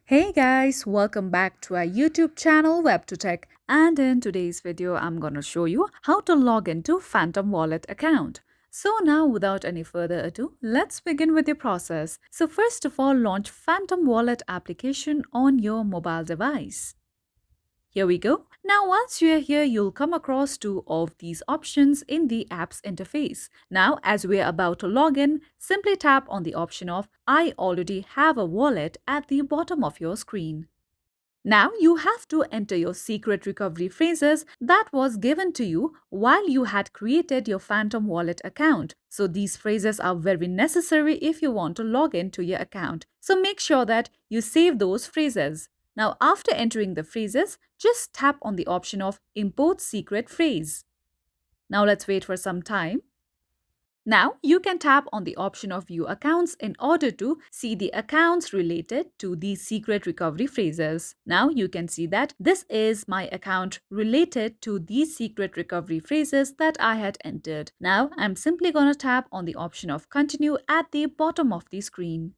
Hey guys, welcome back to our YouTube channel WebToTech, and in today's video I'm going to show you how to log into Phantom Wallet account. So now without any further ado, let's begin with the process. So first of all, launch Phantom Wallet application on your mobile device. Here we go. Now once you're here, you'll come across two of these options in the app's interface. Now as we're about to log in, simply tap on the option of I already have a wallet at the bottom of your screen. Now you have to enter your secret recovery phrases that was given to you while you had created your Phantom Wallet account. So these phrases are very necessary if you want to log into your account. So make sure that you save those phrases. Now after entering the phrases, just tap on the option of Import Secret Phrase. Now let's wait for some time. Now, you can tap on the option of View Accounts in order to see the accounts related to these secret recovery phrases. Now, you can see that this is my account related to these secret recovery phrases that I had entered. Now, I'm simply going to tap on the option of Continue at the bottom of the screen.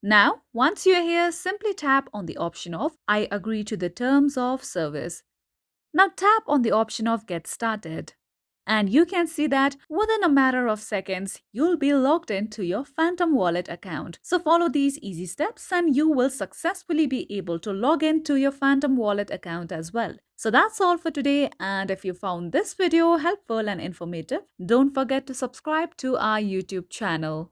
Now, once you're here, simply tap on the option of I agree to the terms of service. Now, tap on the option of Get Started. And you can see that within a matter of seconds, you'll be logged into your Phantom Wallet account. So follow these easy steps and you will successfully be able to log into your Phantom Wallet account as well. So that's all for today, and if you found this video helpful and informative, don't forget to subscribe to our YouTube channel.